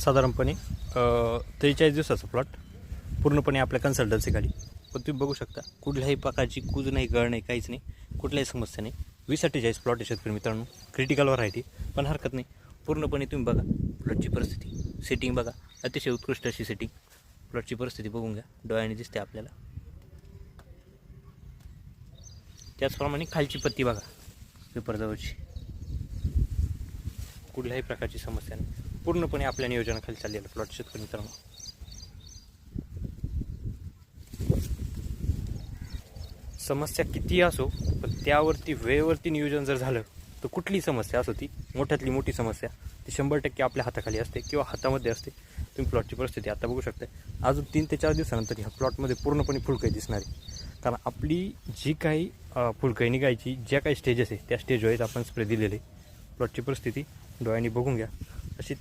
साधारणपणे 43 दिवसाचा प्लॉट पूर्णपणे आपल्या कन्सल्टन्सी खाली. पण तुम्ही बघू शकता कुठल्याही प्रकारची कूज नाही, गळ नाही, काहीच नाही, कुठल्याही समस्या नाही. 20-48 प्लॉट आहे शेतकरी मित्रांनो, क्रिटिकल व्हरायटी, पण हरकत नाही. पूर्णपणे तुम्ही बघा प्लॉटची परिस्थिती, सेटिंग बघा, अतिशय उत्कृष्ट अशी सेटिंग. प्लॉटची परिस्थिती बघून घ्या, डोळ्याने दिसते आपल्याला. त्याचप्रमाणे खालची पत्ती बघा पेपरजवळची, कुठल्याही प्रकारची समस्या नाही. पूर्णपणे आपल्या नियोजनाखाली चाललेलं प्लॉट शेतकरी मित्रांनो. समस्या कितीही असो, पण त्यावरती वेळेवरती नियोजन जर झालं तर कुठलीही समस्या असो, ती मोठ्यातली मोठी समस्या ती 100% आपल्या हाताखाली असते किंवा हातामध्ये असते. तुम्ही प्लॉटची परिस्थिती आता बघू शकता. अजून 3 ते 4 दिवसानंतर ह्या प्लॉटमध्ये पूर्णपणे फुलकळी दिसणार आहे. कारण आपली जी काही फुलकळी निघायची ज्या काही स्टेजेस आहे त्या स्टेजवाईज आपण स्प्रे दिलेले. प्लॉटची परिस्थिती डोळ्यांनी बघून घ्या. अशी